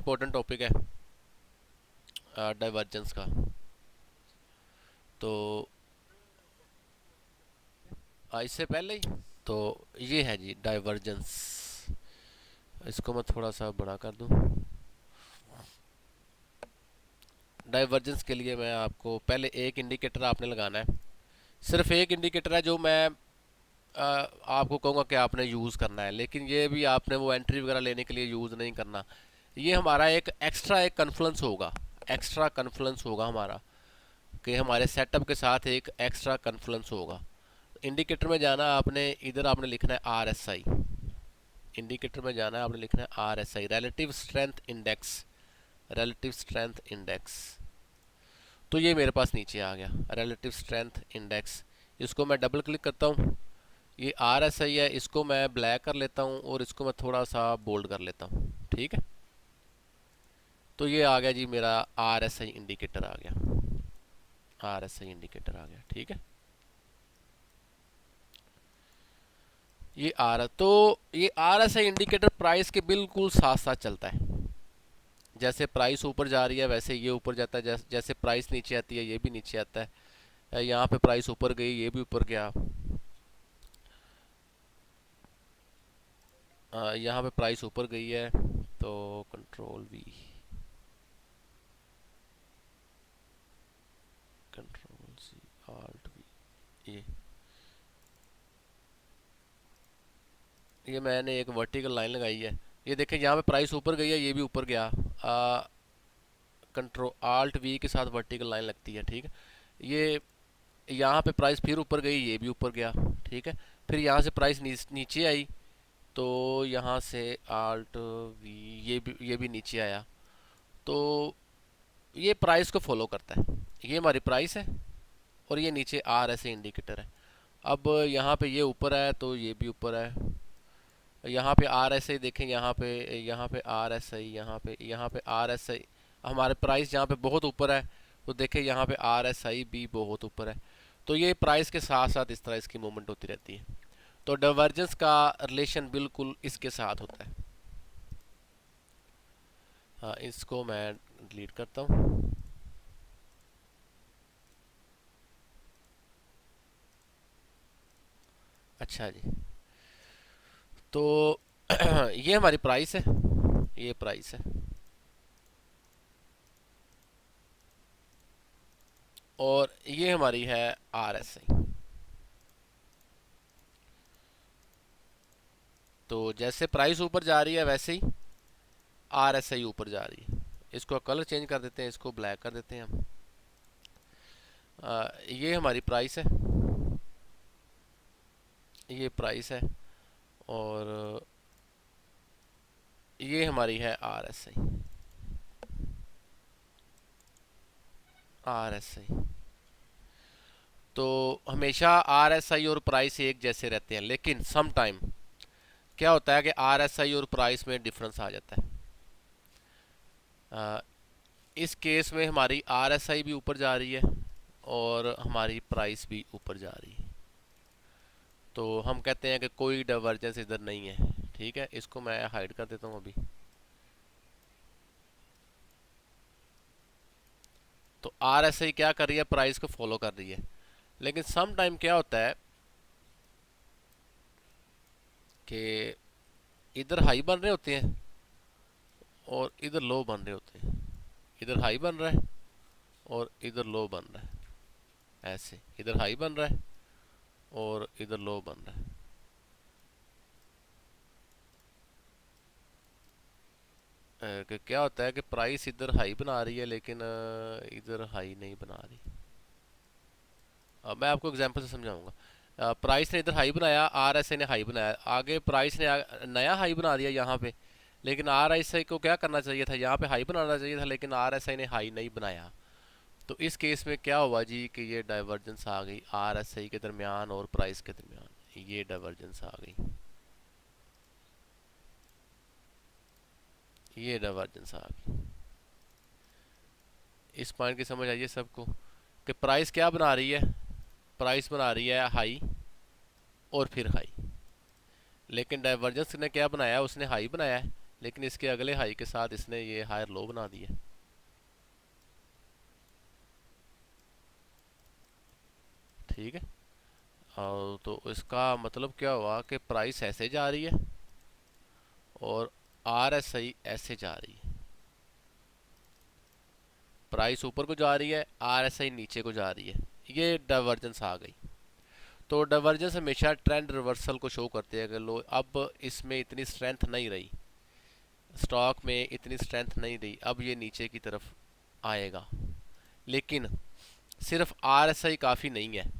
Important topic है divergence का। तो इससे पहले ही तो ये है जी डाइवर्जेंस। इसको मैं थोड़ा सा बड़ा कर दूं। डाइवर्जेंस के लिए मैं आपको पहले एक इंडिकेटर आपने लगाना है। सिर्फ एक इंडिकेटर है जो मैं आपको कहूँगा कि आपने यूज़ करना है, लेकिन ये भी आपने वो एंट्री वगैरह लेने के लिए यूज़ नहीं करना। ये हमारा एक एक्स्ट्रा एक कन्फ्लुएंस होगा, एक्स्ट्रा कन्फ्लुएंस होगा हमारा, कि हमारे सेटअप के साथ एक एक्स्ट्रा कन्फ्लुएंस होगा। इंडिकेटर में जाना आपने, इधर आपने लिखना है RSI। इंडिकेटर में जाना है आपने लिखना है RSI, relative strength index, relative strength index. तो ये मेरे पास नीचे आ गया रिलेटिव स्ट्रेंथ इंडेक्स। इसको मैं डबल क्लिक करता हूँ, ये RSI है, इसको मैं ब्लैक कर लेता हूँ और इसको मैं थोड़ा सा बोल्ड कर लेता हूँ। ठीक है, तो ये आ गया जी मेरा RSI इंडिकेटर आ गया, RSI इंडिकेटर आ गया। ठीक है, ये ये RSI इंडिकेटर प्राइस के बिल्कुल साथ साथ चलता है। जैसे प्राइस ऊपर जा रही है वैसे ये ऊपर जाता है, जैसे प्राइस नीचे आती है ये भी नीचे आता है। यहाँ पे प्राइस ऊपर गई ये भी ऊपर गया। यहाँ पे प्राइस ऊपर गई है तो control V, control C, Alt V। ये मैंने एक वर्टिकल लाइन लगाई है। ये देखें यहाँ पे प्राइस ऊपर गई है ये भी ऊपर गया। कंट्रोल Alt V के साथ वर्टिकल लाइन लगती है। ठीक है, ये यहाँ पे प्राइस फिर ऊपर गई ये भी ऊपर गया। ठीक है, फिर यहाँ से प्राइस नीचे आई तो यहाँ से Alt V, ये भी नीचे आया। तो ये प्राइस को फॉलो करता है। ये हमारी प्राइस है और ये नीचे RSI इंडिकेटर है। अब यहाँ पे ये ऊपर है तो ये भी ऊपर है। यहाँ पे RSI देखें, यहाँ पे RSI, यहाँ पे RSI, हमारे प्राइस जहाँ पे बहुत ऊपर है तो देखें यहाँ पे RSI भी बहुत ऊपर है। तो ये प्राइस के साथ साथ इस तरह इसकी मूवमेंट होती रहती है। तो डाइवर्जेंस का रिलेशन बिल्कुल इसके साथ होता है। हाँ, इसको मैं डिलीट करता हूँ। अच्छा जी, तो ये हमारी प्राइस है, ये प्राइस है, और ये हमारी है RSI। तो जैसे प्राइस ऊपर जा रही है वैसे ही RSI ऊपर जा रही है। इसको कलर चेंज कर देते हैं, इसको ब्लैक कर देते हैं हम। ये हमारी प्राइस है, ये प्राइस है, और ये हमारी है RSI, RSI। तो हमेशा RSI और प्राइस एक जैसे रहते हैं, लेकिन सम टाइम क्या होता है कि RSI और प्राइस में डिफरेंस आ जाता है। इस केस में हमारी RSI भी ऊपर जा रही है और हमारी प्राइस भी ऊपर जा रही है। तो हम कहते हैं कि कोई डाइवर्जेंस इधर नहीं है। ठीक है, इसको मैं हाइड कर देता हूँ अभी। तो RSI क्या कर रही है, प्राइस को फॉलो कर रही है। लेकिन सम टाइम क्या होता है कि इधर हाई बन रहे होते हैं और इधर लो बन रहे होते हैं। इधर हाई बन रहा है और इधर लो बन रहा है। ऐसे इधर हाई बन रहा है और इधर लो बन रहा है। कि क्या होता है कि प्राइस इधर हाई बना रही है लेकिन इधर हाई नहीं बना रही। मैं आपको एग्जांपल से समझाऊंगा। प्राइस ने इधर हाई बनाया, RSI ने हाई बनाया, आगे प्राइस ने नया हाई बना दिया यहाँ पे, लेकिन RSI को क्या करना चाहिए था, यहाँ पे हाई बनाना चाहिए था, लेकिन RSI ने हाई नहीं बनाया। तो इस केस में क्या हुआ जी कि ये डाइवर्जेंस आ गई RSI के दरमियान और प्राइस के दरमियान, ये डाइवर्जेंस आ गई, ये डाइवर्जेंस आ गई। इस पॉइंट की समझ आइए सबको कि प्राइस क्या बना रही है, प्राइस बना रही है हाई और फिर हाई, लेकिन डाइवर्जेंस ने क्या बनाया, उसने हाई बनाया है लेकिन इसके अगले हाई के साथ इसने ये हायर लो बना दिया। ठीक है। और तो इसका मतलब क्या हुआ कि प्राइस ऐसे जा रही है और RSI ऐसे जा रही है। प्राइस ऊपर को जा रही है, RSI नीचे को जा रही है। ये डाइवर्जेंस आ गई। तो डाइवर्जेंस हमेशा ट्रेंड रिवर्सल को शो करते हैं कि लो अब इसमें इतनी स्ट्रेंथ नहीं रही, स्टॉक में इतनी स्ट्रेंथ नहीं रही, अब ये नीचे की तरफ आएगा। लेकिन सिर्फ RSI काफ़ी नहीं है,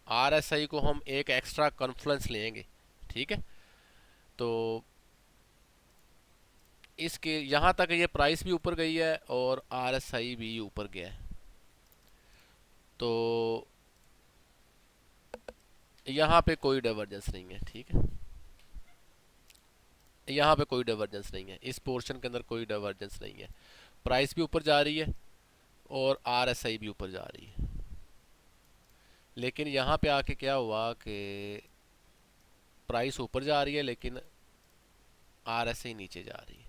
RSI को हम एक एक्स्ट्रा कॉन्फ्लुएंस लेंगे। ठीक है। तो इसके यहाँ तक ये प्राइस भी ऊपर गई है और RSI भी ऊपर गया है। तो यहाँ पे कोई डाइवर्जेंस नहीं है। ठीक है। यहाँ पे कोई डाइवर्जेंस नहीं है, इस पोर्शन के अंदर कोई डाइवर्जेंस नहीं है। प्राइस भी ऊपर जा रही है और RSI भी ऊपर जा रही है। लेकिन यहाँ पे आके क्या हुआ कि प्राइस ऊपर जा रही है लेकिन RSI नीचे जा रही है।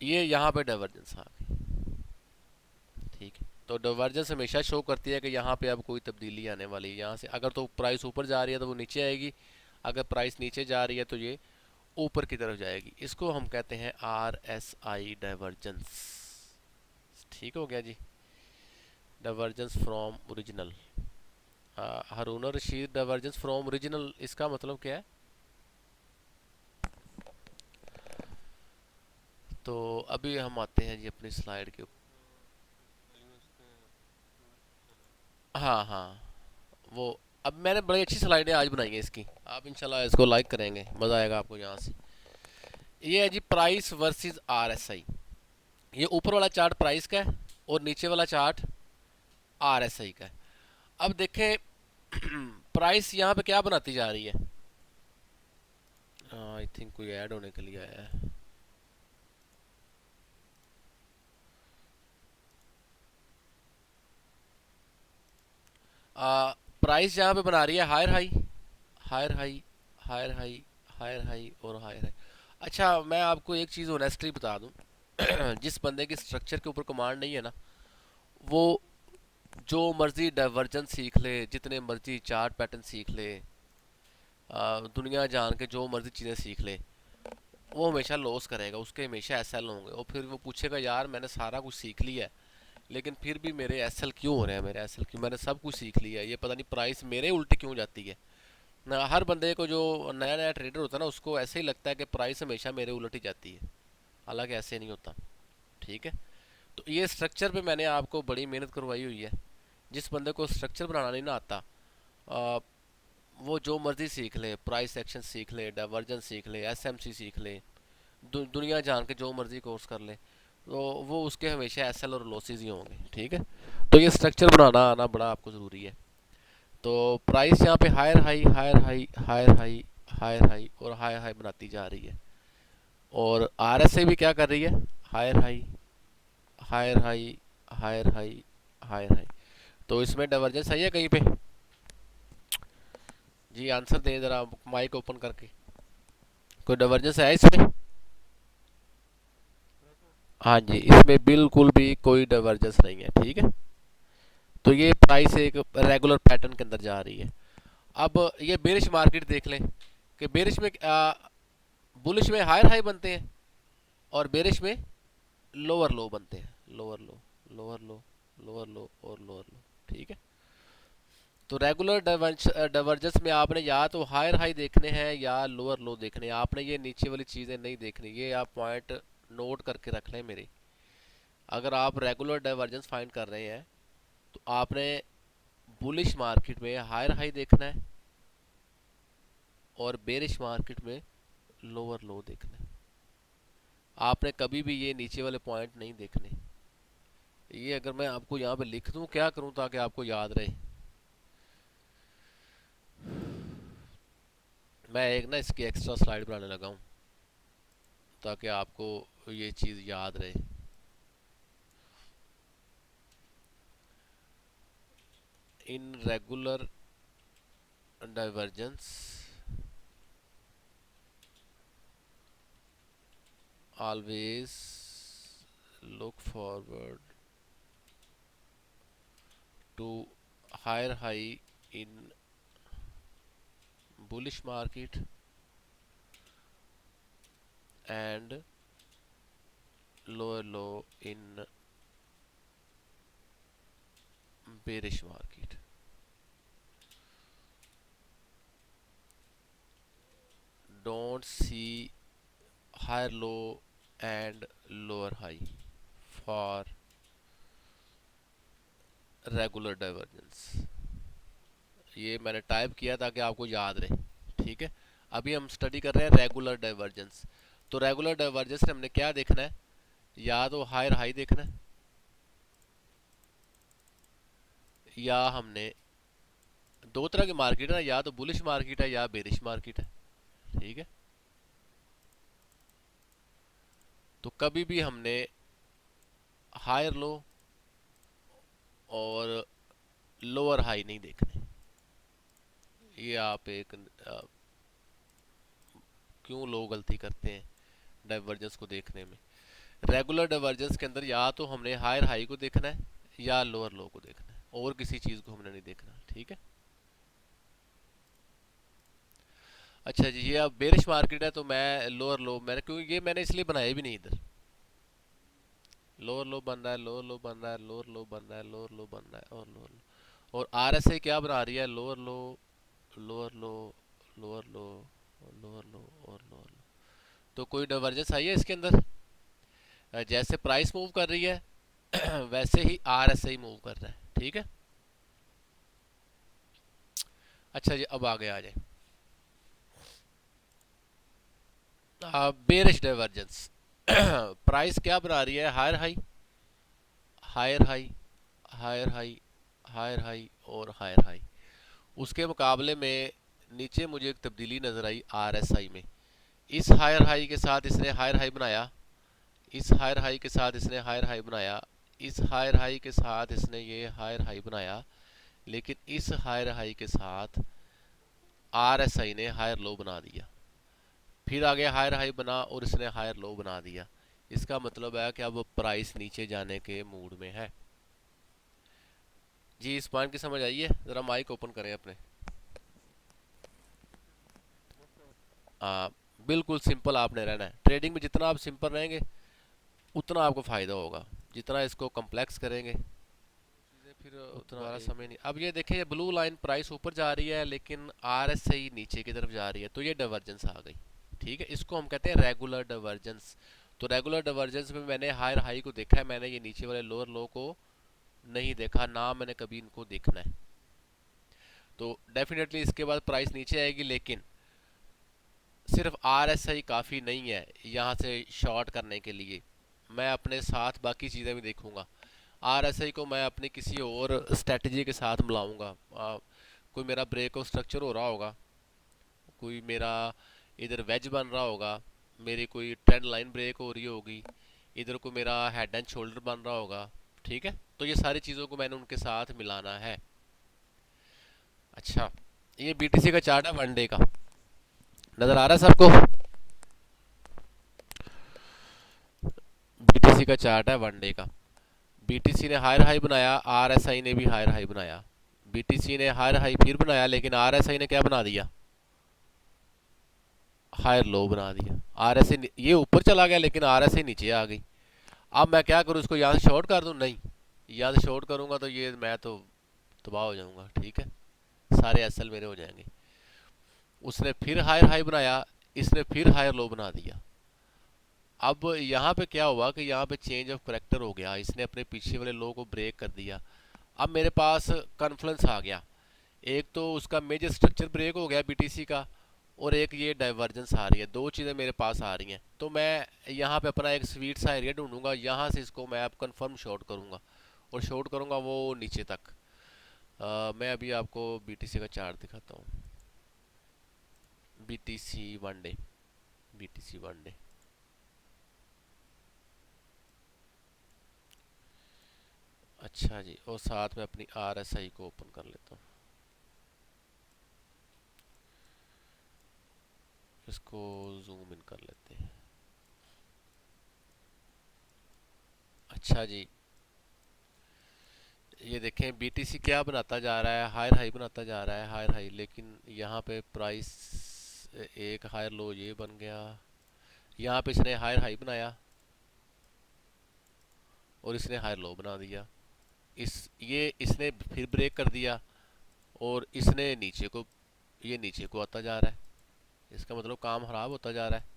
ये यहाँ पे डाइवर्जेंस आ गई। ठीक है। तो डाइवर्जेंस हमेशा शो करती है कि यहाँ पे अब कोई तब्दीली आने वाली है। यहाँ से अगर तो प्राइस ऊपर जा रही है तो वो नीचे आएगी, अगर प्राइस नीचे जा रही है तो ये ऊपर की तरफ जाएगी। इसको हम कहते हैं RSI डाइवर्जेंस। ठीक हो गया जी। Divergence from original. Haroon Rashid, divergence from original इसका मतलब क्या है? तो अभी हम आते हैं जी अपनी स्लाइड के ऊपर। हाँ हाँ, वो अब मैंने बड़ी अच्छी स्लाइडें आज बनाई हैं इसकी, आप इंशाल्लाह इसको लाइक करेंगे, मज़ा आएगा आपको यहाँ से। ये है जी प्राइस वर्सेस RSI। ये ऊपर वाला चार्ट प्राइस का है और नीचे वाला चार्ट RSI का है। अब देखें प्राइस यहाँ पे क्या बनाती जा रही है। आई थिंक कोई ऐड होने के लिए आया है। प्राइस यहाँ पे बना रही है higher high, higher high, higher high, higher high और हायर हाई। अच्छा मैं आपको एक चीज़ ऑनेस्टली बता दूं, जिस बंदे की स्ट्रक्चर के ऊपर कमांड नहीं है ना, वो जो मर्जी डाइवर्जन सीख ले, जितने मर्जी चार्ट पैटर्न सीख ले, दुनिया जान के जो मर्जी चीज़ें सीख ले, वो हमेशा लॉस करेगा, उसके हमेशा SL होंगे। और फिर वो पूछेगा यार मैंने सारा कुछ सीख लिया है लेकिन फिर भी मेरे SL क्यों हो रहे हैं, मेरे SL क्यों, मैंने सब कुछ सीख लिया है, ये पता नहीं प्राइस मेरे उल्टी क्यों जाती है ना। हर बंदे को जो नया नया ट्रेडर होता है ना, उसको ऐसे ही लगता है कि प्राइस हमेशा मेरे उलट ही जाती है, हालांकि ऐसे नहीं होता। ठीक है। तो ये स्ट्रक्चर पे मैंने आपको बड़ी मेहनत करवाई हुई है। जिस बंदे को स्ट्रक्चर बनाना नहीं ना आता, आ, वो जो मर्जी सीख ले, प्राइस एक्शन सीख ले, डाइवर्जन सीख ले, SMC सीख ले, दुनिया जान के जो मर्जी कोर्स कर ले, तो वो उसके हमेशा SL और लॉसेज ही होंगे। ठीक है। तो ये स्ट्रक्चर बनाना आना बड़ा आपको ज़रूरी है। तो प्राइस यहाँ पे higher high, higher high, higher high, higher high और हायर हाई बनाती जा रही है। और RSI भी क्या कर रही है, higher high, higher high, higher high, higher high. तो इसमें डाइवर्जेंस है कहीं पे? जी आंसर दें ज़रा माइक ओपन करके, कोई डाइवर्जेंस है इसमें? हाँ जी, इसमें बिल्कुल भी कोई डाइवर्जेंस नहीं है। ठीक है। तो ये प्राइस एक रेगुलर पैटर्न के अंदर जा रही है। अब ये बेरिश मार्केट देख लें कि बेरिश में बुलिश में हायर हाई बनते हैं और बेरिश में लोअर लो बनते हैं, लोअर लो, लोअर लो, लोअर लो और लोअर लो। ठीक है। तो रेगुलर डाइवर्जेंस में आपने या तो हायर हाई देखने हैं या लोअर लो देखने हैं, आपने ये नीचे वाली चीज़ें नहीं देखनी। ये आप पॉइंट नोट करके रख लें मेरे। अगर आप रेगुलर डाइवर्जेंस फाइंड कर रहे हैं तो आपने बुलिश मार्केट में हायर हाई देखना है और बेरिश मार्केट में लोअर लो देखना है। आपने कभी भी ये नीचे वाले पॉइंट नहीं देखने। ये अगर मैं आपको यहाँ पे लिख दूँ क्या करूँ ताकि आपको याद रहे? मैं एक ना इसकी एक्स्ट्रा स्लाइड बनाने लगा हूँ ताकि आपको ये चीज़ याद रहे। In regular divergence always look forward to higher high in bullish market and lower low in bearish market. Don't see higher low and lower high for regular divergence. ये मैंने टाइप किया ताकि आपको याद रहे, ठीक है। अभी हम स्टडी कर रहे हैं रेगुलर डाइवर्जेंस। तो रेगुलर डाइवर्जेंस में हमने क्या देखना है, या तो हायर हाई देखना है, या हमने दो तरह की मार्केट है ना, या तो बुलिश मार्केट है या बेरिश मार्केट है, ठीक है। तो कभी भी हमने हायर लो और लोअर हाई नहीं देखने। ये आप एक क्यों लोग गलती करते हैं डाइवर्जेंस को देखने में। रेगुलर डाइवर्जेंस के अंदर या तो हमने हायर हाई को देखना है या लोअर लो को देखना है, और किसी चीज को हमने नहीं देखना, ठीक है। अच्छा जी, ये अब बेरिश मार्केट है तो मैं लोअर लो, मैंने क्योंकि ये मैंने इसलिए बनाया भी नहीं इधर। लोअर लो बन रहा है, लोअर लो बन रहा है, लोअर लो बन रहा है, लोअर लो बन रहा है, और लोअर लो, और आरएसआई क्या बना रही है, लोअर लो, लोअर लो, लोअर लो, लोअर लो और लोअर लो। तो कोई डाइवर्जेंस आई है इसके अंदर? जैसे प्राइस मूव कर रही है वैसे ही आरएसआई मूव कर रहा है, ठीक है। अच्छा जी, अब आगे आ जाए बेरिश डाइवर्जेंस। प्राइस क्या बना रही है, higher high, higher high, higher high, higher high और हायर हाई। उसके मुकाबले में नीचे मुझे एक तब्दीली नजर आई आरएसआई में। इस हायर हाई के साथ इसने हायर हाई बनाया, इस हायर हाई के साथ इसने हायर हाई बनाया, इस हायर हाई के साथ इसने ये हायर हाई बनाया, लेकिन इस हायर हाई के साथ आरएसआई ने हायर लो बना दिया। फिर आगे हायर हाई बना और इसने हायर लो बना दिया। इसका मतलब है कि अब प्राइस नीचे जाने के मूड में है। जी, इस पॉइंट की समझ आई है? जरा माइक ओपन करें अपने। आ, बिल्कुल सिंपल आपने रहना है। ट्रेडिंग में जितना आप सिंपल रहेंगे उतना आपको फायदा होगा। जितना इसको कॉम्प्लेक्स करेंगे चीज़ें फिर उतना दोबारा समय नहीं। अब ये देखिए, ये ब्लू लाइन प्राइस ऊपर जा रही है लेकिन आरएसआई नीचे की तरफ जा रही है, तो ये डाइवर्जेंस आ गई, ठीक है। इसको हम कहते हैं रेगुलर डाइवर्जेंस। तो रेगुलर डाइवर्जेंस में मैंने हायर हाई को देखा है, मैंने ये नीचे वाले लोअर लो को नहीं देखा, ना मैंने कभी इनको देखना है। तो डेफिनेटली इसके बाद प्राइस नीचे आएगी, लेकिन सिर्फ आरएसआई काफ़ी नहीं है यहाँ से शॉर्ट करने के लिए। मैं अपने साथ बाकी चीज़ें भी देखूंगा। आरएसआई को मैं अपनी किसी और स्ट्रेटजी के साथ मिलाऊंगा। कोई मेरा ब्रेक ऑफ स्ट्रक्चर हो रहा होगा, कोई मेरा इधर वेज बन रहा होगा, मेरी कोई ट्रेंड लाइन ब्रेक हो रही होगी, इधर को मेरा हेड एंड शोल्डर बन रहा होगा, ठीक है। तो ये सारी चीज़ों को मैंने उनके साथ मिलाना है। अच्छा, ये बीटीसी का चार्ट है वन डे का, नज़र आ रहा है सबको? बीटीसी का चार्ट है वन डे का। बीटीसी ने हायर हाई बनाया, आरएसआई ने भी हायर हाई बनाया। बीटीसी ने हायर हाई फिर बनाया, लेकिन आरएसआई ने क्या बना दिया, हायर लो बना दिया। आरएसआई ये ऊपर चला गया लेकिन आरएसआई नीचे आ गई। अब मैं क्या करूँ, इसको यहाँ से शॉर्ट कर दूँ? नहीं, यहाँ से शॉर्ट करूँगा तो ये मैं तो तबाह हो जाऊँगा, ठीक है। सारे एसएल मेरे हो जाएंगे। उसने फिर हायर हाई बनाया, इसने फिर हायर लो बना दिया। अब यहाँ पे क्या हुआ कि यहाँ पे चेंज ऑफ करेक्टर हो गया, इसने अपने पीछे वाले लो को ब्रेक कर दिया। अब मेरे पास कॉन्फ्लुएंस आ गया, एक तो उसका मेजर स्ट्रक्चर ब्रेक हो गया बीटीसी का, और एक ये डाइवर्जेंस आ रही है। दो चीज़ें मेरे पास आ रही हैं, तो मैं यहाँ पे अपना एक स्वीट सा एरिया ढूंढूंगा, यहाँ से इसको मैं अब कंफर्म शॉर्ट करूँगा, और शॉर्ट करूँगा वो नीचे तक। मैं अभी आपको बीटीसी का चार्ट दिखाता हूँ। BTC one day, BTC one day. अच्छा जी, और साथ में अपनी आरएसआई को ओपन कर लेता हूँ, इसको जूम इन कर लेते हैं। अच्छा जी, ये देखें बीटीसी क्या बनाता जा रहा है, हायर हाई बनाता जा रहा है, हायर हाई, लेकिन यहाँ पे प्राइस एक हायर लो ये बन गया। यहाँ पे इसने हायर हाई बनाया और इसने हायर लो बना दिया। ये इसने फिर ब्रेक कर दिया और इसने नीचे को, ये नीचे को आता जा रहा है। इसका मतलब काम खराब होता जा रहा है।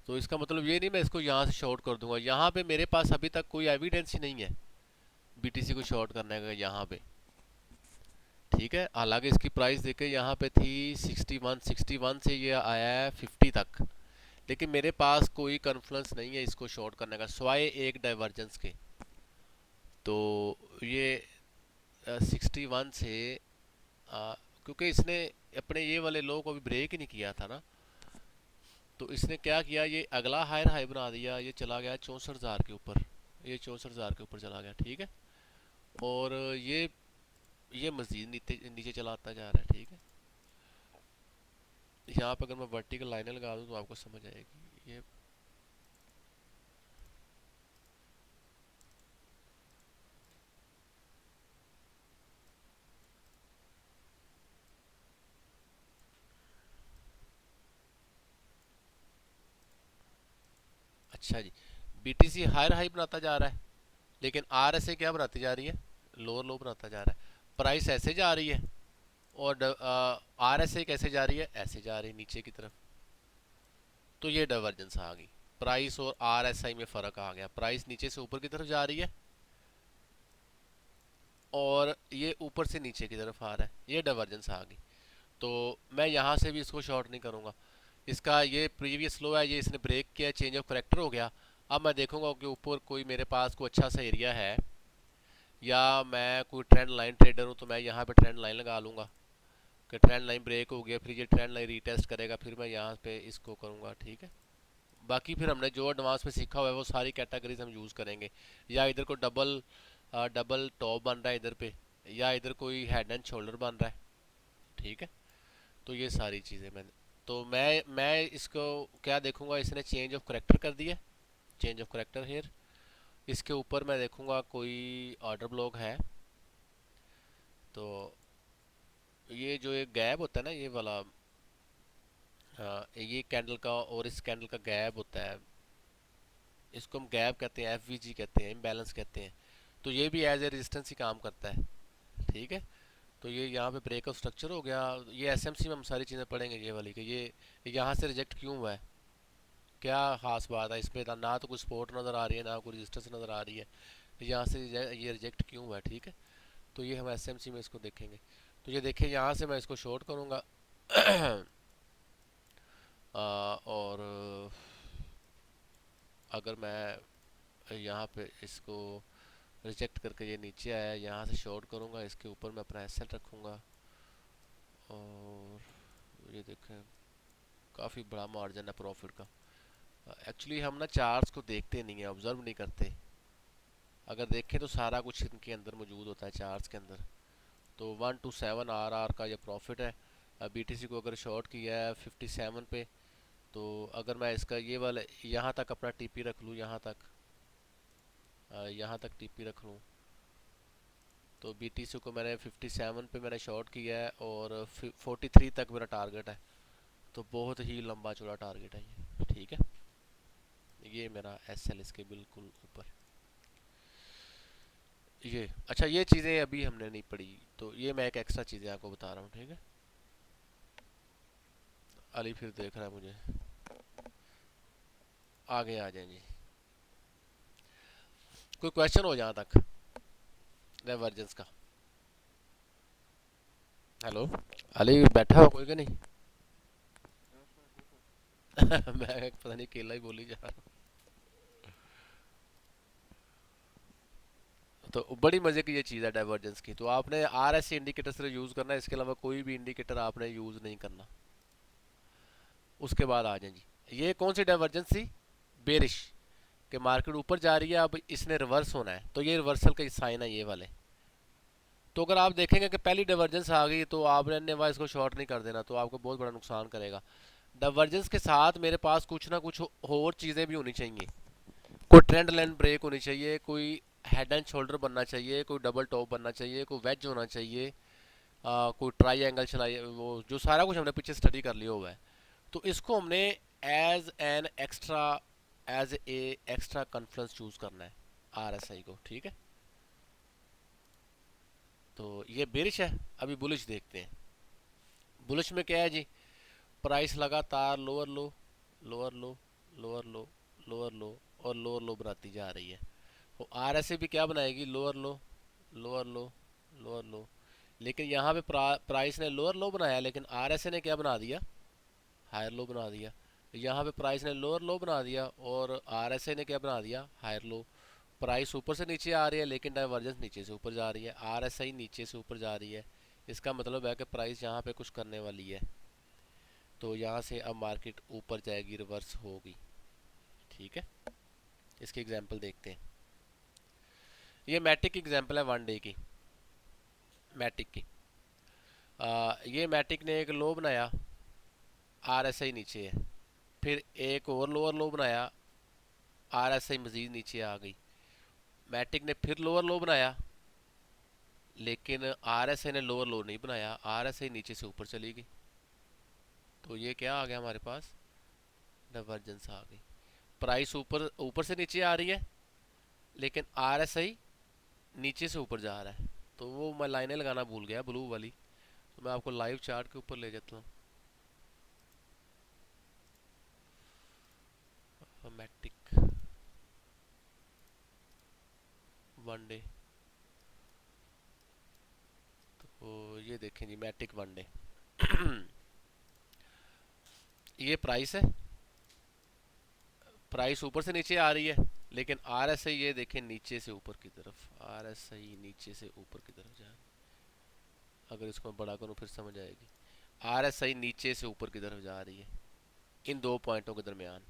तो इसका मतलब ये नहीं मैं इसको यहाँ से शॉर्ट कर दूंगा। यहाँ पे मेरे पास अभी तक कोई एविडेंस ही नहीं है बीटीसी को शॉर्ट करने का यहाँ पे। ठीक है, हालांकि इसकी प्राइस देखे यहाँ पे थी 61, 61 से ये आया है 50 तक, लेकिन मेरे पास कोई कन्फ्लुएंस नहीं है इसको शॉर्ट करने का सिवाय एक डाइवर्जेंस के। तो ये 61 से क्योंकि इसने अपने ये वाले लो को भी ब्रेक ही नहीं किया था ना, तो इसने क्या किया, ये अगला हायर हाई बना दिया, ये चला गया 64,000 के ऊपर, ये 64,000 के ऊपर चला गया। ठीक है, और ये मजीद नीचे नीचे चलाता जा रहा है। ठीक है, यहाँ पर अगर मैं वर्टिकल लाइनें लगा दूँ तो आपको समझ आएगी। ये अच्छा जी, बीटीसी हायर हाई बनाता जा रहा है, लेकिन आरएसए क्या बनाती जा रही है, लोअर लो बनाता जा रहा है। प्राइस ऐसे जा रही है और आरएसए कैसे जा रही है, ऐसे जा रही है नीचे की तरफ। तो ये डाइवर्जेंस आ गई, प्राइस और आरएसआई में फ़र्क आ गया। प्राइस नीचे से ऊपर की तरफ जा रही है और ये ऊपर से नीचे की तरफ आ रहा है, ये डाइवर्जेंस आ गई। तो मैं यहाँ से भी इसको शॉर्ट नहीं करूँगा। इसका ये प्रीवियस लो है, ये इसने ब्रेक किया, चेंज ऑफ करेक्टर हो गया। अब मैं देखूंगा कि ऊपर कोई मेरे पास कोई अच्छा सा एरिया है, या मैं कोई ट्रेंड लाइन ट्रेडर हूँ तो मैं यहाँ पे ट्रेंड लाइन लगा लूँगा कि ट्रेंड लाइन ब्रेक हो गया, फिर ये ट्रेंड लाइन रीटेस्ट करेगा, फिर मैं यहाँ पे इसको करूँगा। ठीक है, बाकी फिर हमने जो एडवांस में सीखा हुआ है वो सारी कैटेगरीज हम यूज़ करेंगे। या इधर को डबल टॉप बन रहा है इधर पे, या इधर कोई हेड एंड शोल्डर बन रहा है। ठीक है, तो ये सारी चीज़ें मैं इसको क्या देखूंगा, इसने चेंज ऑफ करेक्टर कर दिया, चेंज ऑफ करेक्टर हेयर। इसके ऊपर मैं देखूंगा कोई ऑर्डर ब्लॉक है, तो ये जो एक गैप होता है ना ये वाला, हाँ, ये कैंडल का और इस कैंडल का गैप होता है, इसको हम गैप कहते हैं, एफवीजी कहते हैं, इम्बैलेंस कहते हैं। तो ये भी एज ए रेजिस्टेंस ही काम करता है। ठीक है, तो ये यहाँ पे ब्रेक ऑफ स्ट्रक्चर हो गया। ये एसएमसी में हम सारी चीज़ें पढ़ेंगे ये वाली कि ये यहाँ से रिजेक्ट क्यों हुआ है, क्या खास बात है इसमें, ना तो कोई सपोर्ट नज़र आ रही है ना कोई रेजिस्टेंस नज़र आ रही है, यहाँ से ये रिजेक्ट क्यों हुआ है। ठीक है, तो ये हम एसएमसी में इसको देखेंगे। तो ये देखें, यहाँ से मैं इसको शॉर्ट करूँगा और अगर मैं यहाँ पे इसको रिजेक्ट करके ये नीचे आया, यहाँ से शॉर्ट करूँगा, इसके ऊपर मैं अपना एसएल रखूँगा, और ये देखें काफ़ी बड़ा मार्जिन है प्रॉफिट का। एक्चुअली हम ना चार्ट्स को देखते नहीं है, ऑब्जर्व नहीं करते। अगर देखें तो सारा कुछ इनके अंदर मौजूद होता है चार्ट्स के अंदर। तो 127 आर का ये प्रॉफिट है। बीटीसी को अगर शॉर्ट किया है 57 पे, तो अगर मैं इसका ये वाला यहाँ तक अपना टीपी रख लूँ, यहाँ तक टीपी रख लूँ, तो बीटीसी को मैंने 57 पे मैंने शॉर्ट किया है और 43 तक मेरा टारगेट है। तो बहुत ही लंबा चौड़ा टारगेट है ये। ठीक है, ये मेरा एसएल इसके बिल्कुल ऊपर। ये अच्छा, ये चीज़ें अभी हमने नहीं पढ़ी, तो ये मैं एक एक्स्ट्रा चीज़ें आपको बता रहा हूँ। ठीक है, अली फिर देख रहा है मुझे, आगे आ जाए जी। कोई क्वेश्चन हो जहाँ तक डाइवर्जेंस का? हेलो, अली बैठा हो कोई कि नहीं? मैं पता नहीं अकेला ही बोली जा रहा हूँ। तो बड़ी मजे की ये चीज़ है डाइवर्जेंस की। तो आपने आर एस इंडिकेटर से यूज़ करना है, इसके अलावा कोई भी इंडिकेटर आपने यूज़ नहीं करना। उसके बाद आ जाए जी, ये कौन सी डाइवर्जेंस थी, बेरिश, कि मार्केट ऊपर जा रही है, अब इसने रिवर्स होना है, तो ये रिवर्सल का साइन है ये वाले। तो अगर आप देखेंगे कि पहली डाइवर्जेंस आ गई तो आपने वाइज को शॉर्ट नहीं कर देना, तो आपको बहुत बड़ा नुकसान करेगा। डाइवर्जेंस के साथ मेरे पास कुछ ना कुछ और चीज़ें भी होनी चाहिए। कोई ट्रेंड लाइन ब्रेक होनी चाहिए, कोई हेड एंड शोल्डर बनना चाहिए, कोई डबल टॉप बनना चाहिए, कोई वेज होना चाहिए, कोई ट्राई एंगल चलाइए, वो जो सारा कुछ हमने पीछे स्टडी कर लिया हुआ है। तो इसको हमने as an extra, as a extra conference choose करना है आरएसआई को, ठीक है। तो ये बेरिश है। अभी बुलिश देखते हैं। बुलिश में क्या है जी, प्राइस लगातार लोअर लो, लोअर लो, लोअर लो, लोअर लो और लोअर लो बनाती जा रही है। तो आरएसआई भी क्या बनाएगी, लोअर लो, लोअर लो, लोअर लो। लेकिन यहाँ पे प्राइस ने लोअर लो बनाया, लेकिन आरएसए ने क्या बना दिया, हायर लो बना दिया। यहाँ पे प्राइस ने लोअर लो बना दिया और आरएसए ने क्या बना दिया, हायर लो। प्राइस ऊपर से नीचे आ रही है लेकिन डाइवर्जेंस नीचे से ऊपर जा रही है, आरएसआई नीचे से ऊपर जा रही है। इसका मतलब है कि प्राइस यहाँ पे कुछ करने वाली है। तो यहाँ से अब मार्केट ऊपर जाएगी, रिवर्स होगी, ठीक है। इसकी एग्जांपल देखते हैं। ये मैटिक की एग्जांपल है, वन डे की मैटिक की। ये मैटिक ने एक लो बनाया, आरएसआई नीचे है। फिर एक और लोअर लो बनाया, आरएसआई मजीद नीचे आ गई। मैटिक ने फिर लोअर लो बनाया, लेकिन आरएसआई ने लोअर लो नहीं बनाया, आरएसआई नीचे से ऊपर चली गई। तो ये क्या आ गया हमारे पास, डाइवर्जेंस आ गई। प्राइस ऊपर ऊपर से नीचे आ रही है, लेकिन आरएसआई नीचे से ऊपर जा रहा है। तो वो मैं लाइनें लगाना भूल गया, ब्लू वाली। तो मैं आपको लाइव चार्ट के ऊपर ले जाता हूँ। मैटिक वन डे, तो ये देखें जी, मैटिक वन डे। ये प्राइस है, प्राइस ऊपर से नीचे आ रही है, लेकिन आरएसआई ये देखें नीचे से ऊपर की तरफ, आरएसआई नीचे से ऊपर की तरफ जा रही है। अगर इसको मैं बड़ा करूँ फिर समझ आएगी। आरएसआई नीचे से ऊपर की तरफ जा रही है इन दो पॉइंटों के दरमियान।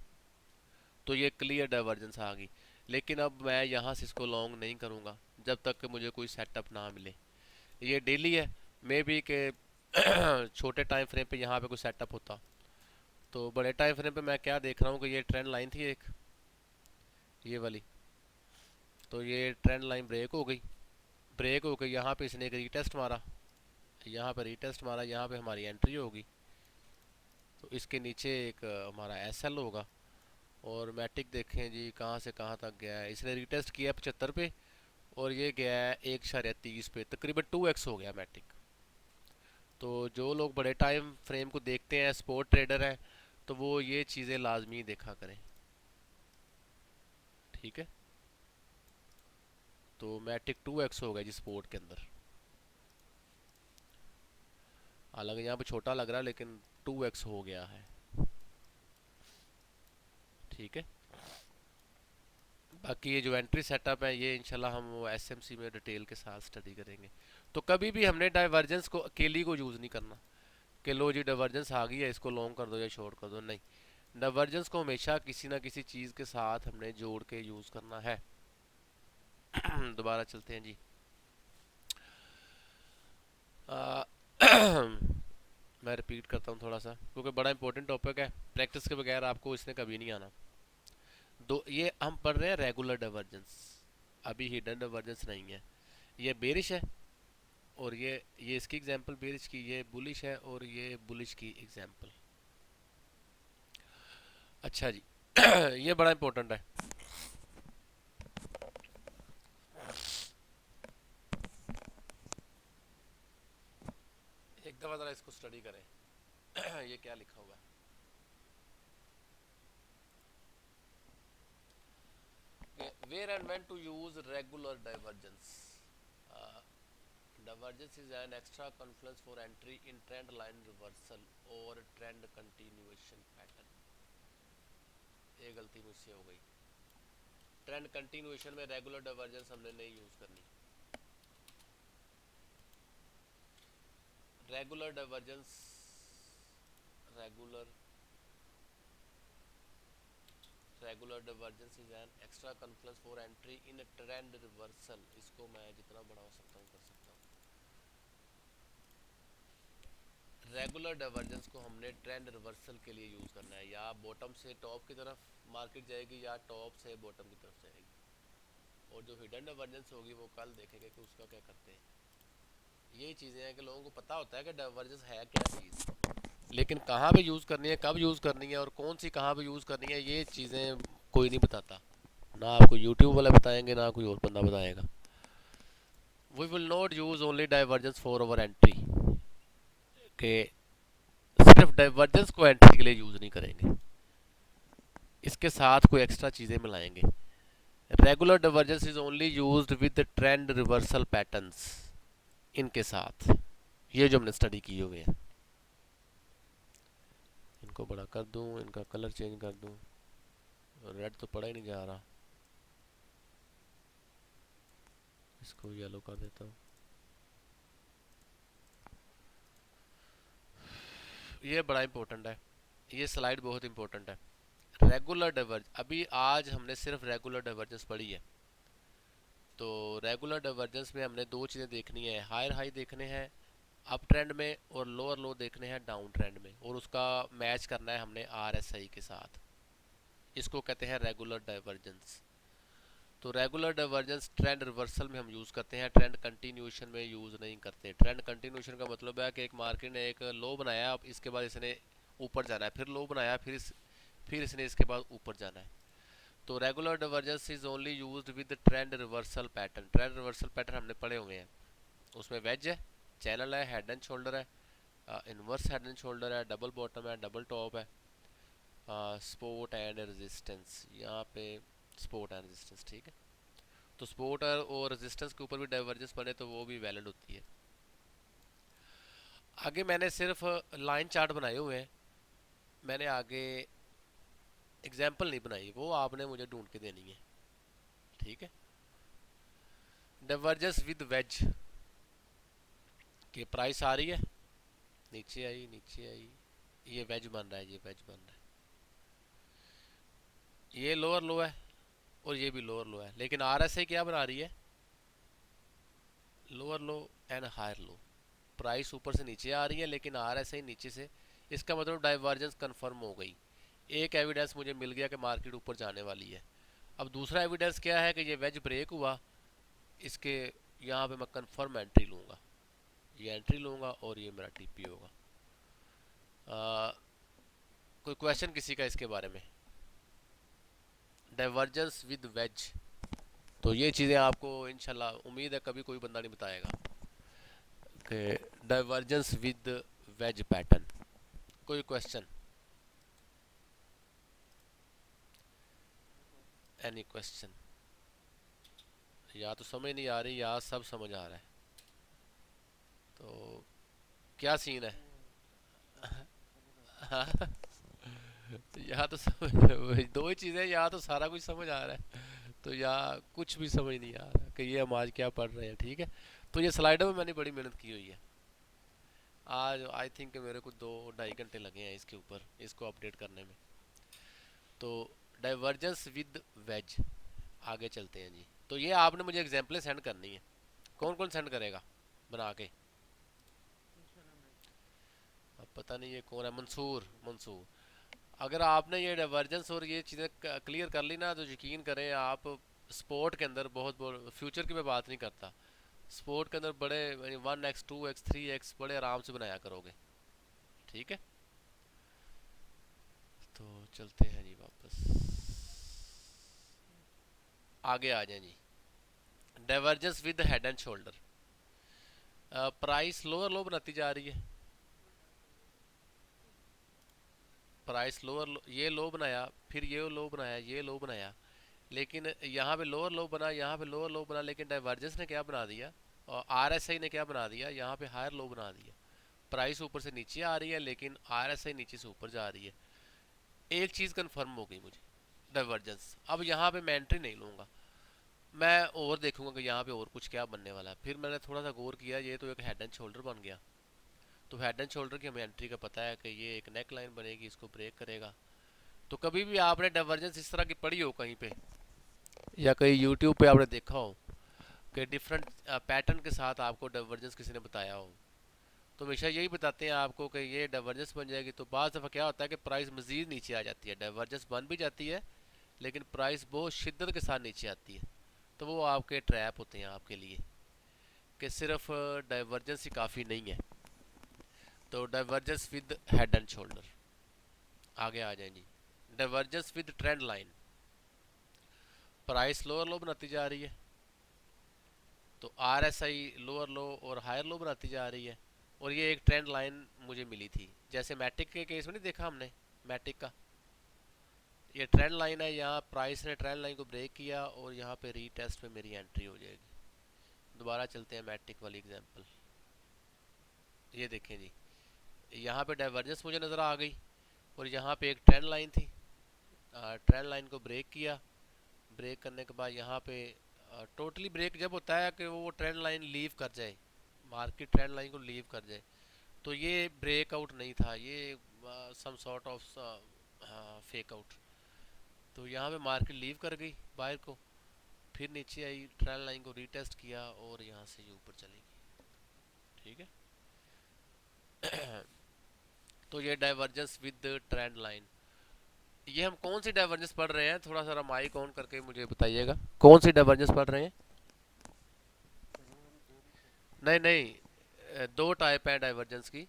तो ये क्लियर डाइवर्जेंस आ गई। लेकिन अब मैं यहाँ से इसको लॉन्ग नहीं करूँगा जब तक कि मुझे कोई सेटअप ना मिले। ये डेली है, मे बी के छोटे टाइम फ्रेम पे यहाँ पे कोई सेटअप होता। तो बड़े टाइम फ्रेम पे मैं क्या देख रहा हूँ कि ये ट्रेंड लाइन थी एक, ये वाली। तो ये ट्रेंड लाइन ब्रेक हो गई, ब्रेक हो गई। यहाँ पे इसने एक रीटेस्ट मारा, यहाँ पे रीटेस्ट मारा, यहाँ पे हमारी एंट्री होगी। तो इसके नीचे एक हमारा एसएल होगा। और मैटिक देखें जी कहाँ से कहाँ तक गया है, इसने रीटेस्ट किया 75 पे और ये गया है 1.30 पे, तकरीबन 2x हो गया मैटिक। तो जो लोग बड़े टाइम फ्रेम को देखते हैं, स्पोर्ट ट्रेडर हैं, तो वो ये चीज़ें लाजमी देखा करें, ठीक है। तो मैटिक 2x हो गया जी स्पोर्ट के अंदर। हालांकि यहाँ पे छोटा लग रहा है लेकिन 2x हो गया है, ठीक है। बाकी ये जो एंट्री सेटअप है ये इंशाल्लाह हम वो एसएमसी में डिटेल के साथ स्टडी करेंगे। तो कभी भी हमने डाइवर्जेंस को अकेली को यूज़ नहीं करना कि लो जी डाइवर्जेंस आ गई है इसको लॉन्ग कर दो या शॉर्ट कर दो, नहीं। डाइवर्जेंस को हमेशा किसी ना किसी चीज़ के साथ हमने जोड़ के यूज़ करना है। दोबारा चलते हैं जी। आ, मैं रिपीट करता हूँ थोड़ा सा क्योंकि बड़ा इंपॉर्टेंट टॉपिक है, प्रैक्टिस के बगैर आपको इसने कभी नहीं आना। दो ये हम पढ़ रहे हैं रेगुलर डाइवर्जेंस, अभी हिडन डाइवर्जेंस नहीं है। ये बेरिश है और ये इसकी एग्जांपल बेरिश की, ये बुलिश है और ये बुलिश की एग्जांपल। अच्छा जी। ये बड़ा इंपॉर्टेंट है। एक दफ़ा ज़रा इसको स्टडी करें। ये क्या लिखा हुआ है, where and when to use regular divergence. Divergence is an extra confluence for entry in trend line reversal or trend continuation pattern। ये गलती मुझसे हो गई। ट्रेंड कंटिन्यूएशन में रेगुलर डाइवर्जेंस हमने नहीं यूज करनी। Regular divergence, regular regular divergence is an extra Confluence for entry in trend reversal. इसको मैं जितना बड़ा हो सकता हूँ कर सकता हूँ। रेगुलर डाइवर्जेंस को हमने ट्रेंड रिवर्सल के लिए यूज़ करना है, या बॉटम से टॉप की तरफ मार्केट जाएगी या टॉप से बॉटम की तरफ जाएगी। और जो हिडन डाइवर्जेंस होगी वो कल देखेंगे कि उसका क्या करते हैं। यही चीज़ें हैं कि लोगों को पता होता है कि डाइवर्जेंस है क्या चीज़, लेकिन कहाँ पे यूज़ करनी है, कब यूज़ करनी है और कौन सी कहाँ पे यूज़ करनी है, ये चीज़ें कोई नहीं बताता। ना आपको यूट्यूब वाले बताएंगे, ना कोई और बंदा बताएगा। We will not use only divergence for our entry, के सिर्फ डाइवर्जेंस को एंट्री के लिए यूज़ नहीं करेंगे, इसके साथ कोई एक्स्ट्रा चीज़ें मिलाएंगे। Regular divergence is only used with trend reversal patterns, इनके साथ ये जो हमने स्टडी की हुई है। इनको बड़ा कर दूं, इनका कलर चेंज कर दूं, रेड तो पड़ा ही नहीं जा रहा, इसको येलो कर देता हूँ। ये बड़ा इंपॉर्टेंट है, ये स्लाइड बहुत इंपॉर्टेंट है। रेगुलर डाइवर्ज, अभी आज हमने सिर्फ रेगुलर डाइवर्जेंस पढ़ी है। तो रेगुलर डाइवर्जेंस में हमने दो चीज़ें देखनी है, हायर हाई देखने हैं अप ट्रेंड में और लोअर लो देखने हैं डाउन ट्रेंड में, और उसका मैच करना है हमने आरएसआई के साथ। इसको कहते हैं रेगुलर डाइवर्जेंस। तो रेगुलर डाइवर्जेंस ट्रेंड रिवर्सल में हम यूज़ करते हैं, ट्रेंड कंटिन्यूएशन में यूज़ नहीं करते। ट्रेंड कंटिन्यूएशन का मतलब है कि एक मार्केट ने एक लो बनाया, अब इसके बाद इसने ऊपर जाना है, फिर लो बनाया, फिर इसने इसके बाद ऊपर जाना है। तो regular divergence is only used with trend reversal pattern. Trend reversal pattern हमने पढ़े हुए हैं, उसमें वेज है, चैनल है, हेड एंड शोल्डर है, इनवर्स हेड एंड शोल्डर है, डबल बॉटम है, डबल टॉप है, सपोर्ट एंड रेजिस्टेंस, यहाँ पे सपोर्ट एंड रेजिस्टेंस, ठीक है। तो सपोर्ट और रेजिस्टेंस के ऊपर भी डाइवर्जेंस बने तो वो भी वैलिड होती है। आगे मैंने सिर्फ लाइन चार्ट बनाए हुए हैं, मैंने आगे एग्जाम्पल नहीं बनाई, वो आपने मुझे ढूंढ के देनी है, ठीक है। डाइवर्जेंस विद वेज कि प्राइस आ रही है, नीचे आई, नीचे आई, ये वेज बन रहा है, ये वेज बन रहा है, ये लोअर लो है और ये भी लोअर लो है, लेकिन आरएसआई क्या बना रही है, lower low and higher low. Price ऊपर से नीचे आ रही है लेकिन आरएसआई नीचे से, इसका मतलब डाइवर्जेंस कंफर्म हो गई। एक एविडेंस मुझे मिल गया कि मार्केट ऊपर जाने वाली है। अब दूसरा एविडेंस क्या है कि ये वेज ब्रेक हुआ, इसके यहाँ पे मैं कंफर्म एंट्री लूँगा, ये एंट्री लूँगा और ये मेरा टीपी होगा। कोई क्वेश्चन किसी का इसके बारे में, डाइवर्जेंस विद वेज। तो ये चीज़ें आपको इंशाल्लाह उम्मीद है कभी कोई बंदा नहीं बताएगा कि डाइवर्जेंस विद वेज पैटर्न। कोई क्वेश्चन, एनी क्वेश्चन? या तो समझ नहीं आ रही या सब समझ आ रहा है, तो क्या सीन है? या तो समझ दो ही चीज़ें, या तो सारा कुछ समझ आ रहा है, तो या कुछ भी समझ नहीं आ रहा कि ये हम आज क्या पढ़ रहे हैं, ठीक है। तो ये स्लाइडों में मैंने बड़ी मेहनत की हुई है, आज आई थिंक मेरे को 2-2.5 घंटे लगे हैं इसके ऊपर, इसको अपडेट करने में। तो डाइवर्जेंस विद वेज, आगे चलते हैं जी। तो ये आपने मुझे एग्जाम्पलें सेंड करनी है, कौन कौन सेंड करेगा बना के? अब पता नहीं ये कौन है, मंसूर, मंसूर। अगर आपने ये डाइवर्जेंस और ये चीज़ें क्लियर कर ली ना, तो यकीन करें आप स्पोर्ट के अंदर बहुत फ्यूचर की मैं बात नहीं करता, स्पोर्ट के अंदर बड़े 1x 2x 3x बड़े आराम से बनाया करोगे, ठीक है। तो चलते हैं जी वापस, आगे आ जाए जी। Divergence with head and shoulder, price lower low बनाती जा रही है, प्राइस लोअर लो, ये लो बनाया, फिर ये लो बनाया, ये लो बनाया, लेकिन यहाँ पे लोअर लो बना, यहाँ पे लोअर लो बना, लेकिन डाइवर्जेंस ने क्या बना दिया और आरएसआई ने क्या बना दिया, यहाँ पे हायर लो बना दिया। प्राइस ऊपर से नीचे आ रही है लेकिन आरएसआई नीचे से ऊपर जा रही है। एक चीज़ कंफर्म हो गई मुझे, डाइवर्जेंस। अब यहाँ पे मैं एंट्री नहीं लूँगा, मैं और देखूंगा कि यहाँ पे और कुछ क्या बनने वाला है। फिर मैंने थोड़ा सा गौर किया, ये तो एक हेड एंड शोल्डर बन गया, तो हेड एंड शोल्डर की हमें एंट्री का पता है कि ये एक नेक लाइन बनेगी, इसको ब्रेक करेगा। तो कभी भी आपने डाइवर्जेंस इस तरह की पढ़ी हो कहीं पे, या कहीं यूट्यूब पे आपने देखा हो कि डिफरेंट पैटर्न के साथ आपको डाइवर्जेंस किसी ने बताया हो, तो हमेशा यही बताते हैं आपको कि ये डाइवर्जेंस बन जाएगी। तो बाज़ दफ़ा क्या होता है कि प्राइस मज़ीद नीचे आ जाती है, डाइवर्जेंस बन भी जाती है लेकिन प्राइस बहुत शिद्दत के साथ नीचे आती है, तो वो आपके ट्रैप होते हैं आपके लिए कि सिर्फ डाइवर्जेंस ही काफ़ी नहीं है। तो divergence with head and shoulder, आगे आ जाए जी। Divergence with trend line, price lower low बनाती जा रही है, तो R S I lower low और हायर लो बनाती जा रही है, और ये एक ट्रेंड लाइन मुझे मिली थी, जैसे मैटिक के केस में नहीं देखा हमने, मैटिक का ये ट्रेंड लाइन है, यहाँ प्राइस ने ट्रेंड लाइन को ब्रेक किया और यहाँ पे रीटेस्ट पे मेरी एंट्री हो जाएगी। दोबारा चलते हैं मैटिक वाली एग्जांपल, ये देखें जी, यहाँ पे डाइवर्जेंस मुझे नज़र आ गई और यहाँ पे एक ट्रेंड लाइन थी, ट्रेंड लाइन को ब्रेक किया, ब्रेक करने के बाद यहाँ पे टोटली ब्रेक जब होता है कि वो ट्रेंड लाइन लीव कर जाए, मार्केट ट्रेंड लाइन को लीव कर जाए, तो ये ब्रेकआउट नहीं था, ये some sort of fake out. तो यहाँ पे मार्केट लीव कर गई बाहर को, फिर नीचे आई, ट्रेंड लाइन को रीटेस्ट किया और यहाँ से ये ऊपर चली गई। ठीक है। तो ये डाइवर्जेंस विद ट्रेंड लाइन, ये हम कौन सी डाइवर्जेंस पढ़ रहे हैं, थोड़ा सा माइक ऑन करके मुझे बताइएगा, कौन सी डाइवर्जेंस पढ़ रहे हैं? नहीं नहीं, दो टाइप है डाइवर्जेंस की।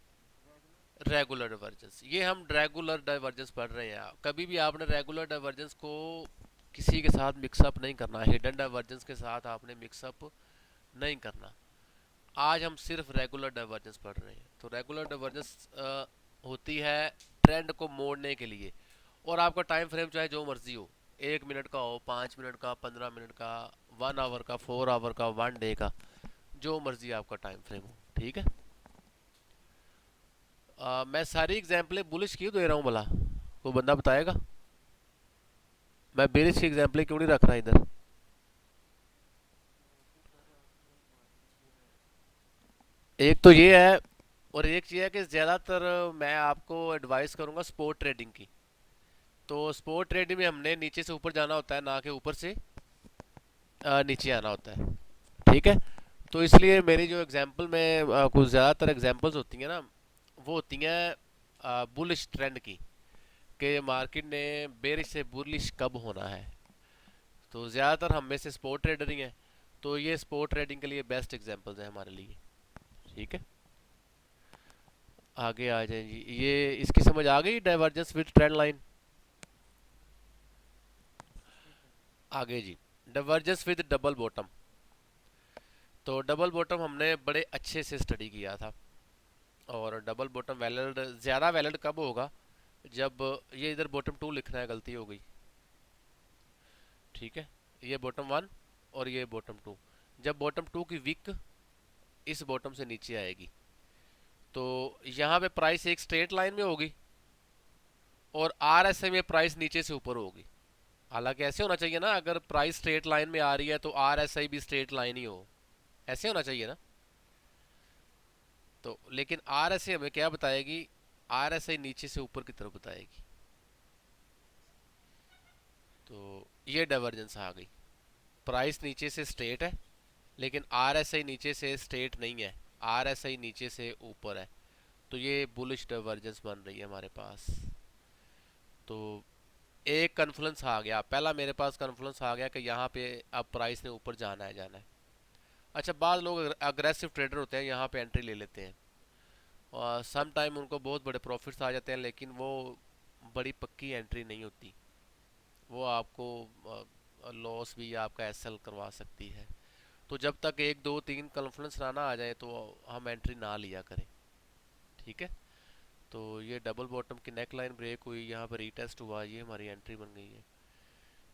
रेगुलर डाइवर्जेंस, ये हम रेगुलर डाइवर्जेंस पढ़ रहे हैं। कभी भी आपने रेगुलर डाइवर्जेंस को किसी के साथ मिक्सअप नहीं करना, हिडन डाइवर्जेंस के साथ आपने मिक्सअप नहीं करना। आज हम सिर्फ रेगुलर डाइवर्जेंस पढ़ रहे हैं। तो रेगुलर डाइवर्जेंस होती है ट्रेंड को मोड़ने के लिए, और आपका टाइम फ्रेम चाहे जो मर्जी हो, 1 मिनट का हो, 5 मिनट का, 15 मिनट का, 1 आवर का, 4 आवर का, 1 डे का, जो मर्जी आपका टाइम फ्रेम हो। ठीक है। मैं सारी एग्जाम्पलें बुलिश क्यों दे रहा हूँ भला, कोई बंदा बताएगा? मैं बेरिश की एग्जाम्पलें क्यों नहीं रख रहा इधर? एक तो ये है, और एक चीज़ है कि ज़्यादातर मैं आपको एडवाइस करूँगा स्पोर्ट ट्रेडिंग की। तो स्पोर्ट ट्रेडिंग में हमने नीचे से ऊपर जाना होता है, ना कि ऊपर से नीचे आना होता है। ठीक है। तो इसलिए मेरी जो एग्जांपल में कुछ ज़्यादातर एग्जांपल्स होती हैं ना, वो होती हैं बुलिश ट्रेंड की, कि मार्केट ने बेरिश से बुलिश कब होना है। तो ज़्यादातर हम में से स्पोर्ट ट्रेडर ही हैं, तो ये स्पोर्ट ट्रेडिंग के लिए बेस्ट एग्जांपल्स हैं हमारे लिए। ठीक है। आगे आ जाए जी, ये इसकी समझ आ गई डाइवर्जेंस विद ट्रेंड लाइन। आगे जी, डाइवर्जेंस विद डबल बॉटम। तो डबल बॉटम हमने बड़े अच्छे से स्टडी किया था, और डबल बॉटम वैलिड, ज़्यादा वैलिड कब होगा, जब ये इधर बॉटम टू लिखना है, गलती हो गई। ठीक है, ये बॉटम वन और ये बॉटम टू, जब बॉटम टू की विक इस बॉटम से नीचे आएगी, तो यहाँ पे प्राइस एक स्ट्रेट लाइन में होगी और आर एस आई में प्राइस नीचे से ऊपर होगी। हालांकि ऐसे होना चाहिए ना, अगर प्राइस स्ट्रेट लाइन में आ रही है तो आर एस आई भी स्ट्रेट लाइन ही हो, ऐसे होना चाहिए ना। तो लेकिन आर एस आई हमें क्या बताएगी, आर एस आई नीचे से ऊपर की तरफ बताएगी। तो ये डाइवर्जेंस आ गई, प्राइस नीचे से स्ट्रेट है लेकिन आर एस आई नीचे से स्ट्रेट नहीं है, आर एस आई नीचे से ऊपर है, तो ये बुलिश डाइवर्जेंस बन रही है हमारे पास। तो एक कन्फ्लुएंस आ गया, पहला मेरे पास कन्फ्लुएंस आ गया कि यहाँ पे अब प्राइस ने ऊपर जाना है, जाना है। अच्छा, बाद लोग अग्रेसिव ट्रेडर होते हैं, यहाँ पे एंट्री ले लेते हैं, और सम टाइम उनको बहुत बड़े प्रॉफिट्स आ जाते हैं, लेकिन वो बड़ी पक्की एंट्री नहीं होती, वो आपको लॉस भी आपका एसएल करवा सकती है। तो जब तक एक दो तीन कॉन्फ्रेंस ना आ जाए तो हम एंट्री ना लिया करें। ठीक है। तो ये डबल बॉटम की नेक लाइन ब्रेक हुई, यहाँ पर रीटेस्ट हुआ, ये हमारी एंट्री बन गई है।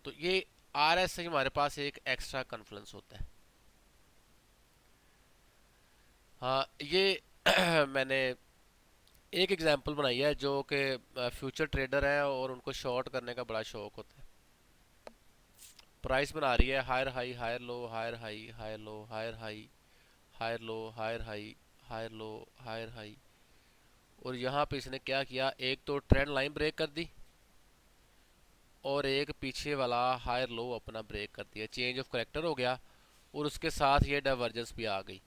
तो ये आर एस से हमारे पास एक एक्स्ट्रा कॉन्फ्रेंस होता है। हाँ, ये मैंने एक एग्जांपल बनाई है, जो कि फ्यूचर ट्रेडर है और उनको शॉर्ट करने का बड़ा शौक होता है। प्राइस बना रही है higher high, higher low, higher high, higher low, higher high, higher low, higher high, higher low, higher high, और यहाँ पे इसने क्या किया, एक तो ट्रेंड लाइन ब्रेक कर दी और एक पीछे वाला हायर लो अपना ब्रेक कर दिया, चेंज ऑफ करेक्टर हो गया, और उसके साथ ये डाइवर्जेंस भी आ गई।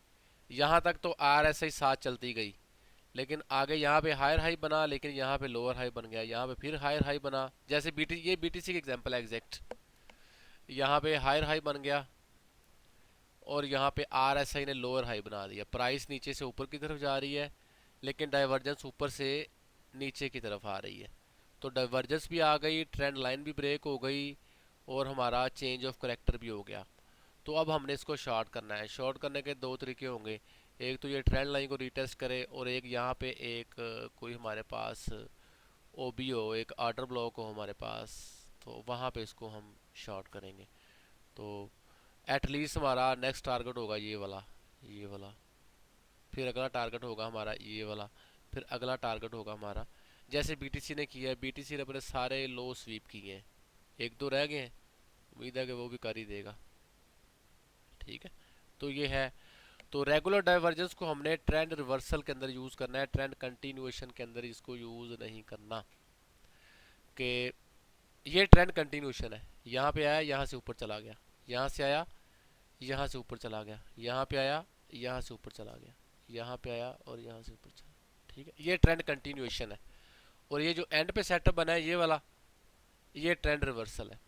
यहाँ तक तो आर एस आई साथ चलती गई, लेकिन आगे यहाँ पे हायर हाई बना, लेकिन यहाँ पे लोअर हाई बन गया, यहाँ पे फिर हायर हाई बना। जैसे बीटी, ये बीटीसी की एग्जांपल है एग्जैक्ट। यहाँ पे हायर हाई बन गया और यहाँ पे आरएसआई ने लोअर हाई बना दिया। प्राइस नीचे से ऊपर की तरफ जा रही है, लेकिन डाइवर्जेंस ऊपर से नीचे की तरफ आ रही है। तो डाइवर्जेंस भी आ गई, ट्रेंड लाइन भी ब्रेक हो गई, और हमारा चेंज ऑफ करेक्टर भी हो गया। तो अब हमने इसको शॉर्ट करना है। शॉर्ट करने के दो तरीके होंगे, एक तो ये ट्रेंड लाइन को रीटेस्ट करे, और एक यहाँ पे एक कोई हमारे पास ओबी हो, एक ऑर्डर ब्लॉक हो हमारे पास, तो वहाँ पे इसको हम शॉर्ट करेंगे। तो एटलीस्ट हमारा नेक्स्ट टारगेट होगा ये वाला, ये वाला, फिर अगला टारगेट होगा हमारा ये वाला, फिर अगला टारगेट होगा हमारा। जैसे बीटीसी ने किया है, बीटीसी ने अपने सारे लो स्वीप किए हैं, एक दो रह गए हैं, उम्मीद है कि वो भी कर ही देगा। ठीक है, तो ये है। तो रेगुलर डाइवर्जेंस को हमने ट्रेंड रिवर्सल के अंदर यूज़ करना है, ट्रेंड कंटिन्यूएशन के अंदर इसको यूज़ नहीं करना। कि ये ट्रेंड कंटिन्यूएशन है, यहाँ पे आया, यहाँ से ऊपर चला गया, यहाँ से आया, यहाँ से ऊपर चला गया, यहाँ पे आया, यहाँ से ऊपर चला गया, यहाँ पे आया और यहाँ से ऊपर चला। ठीक है, ये ट्रेंड कंटिन्यूएशन है। और ये जो एंड पे सेटअप बना है ये वाला, ये ट्रेंड रिवर्सल है।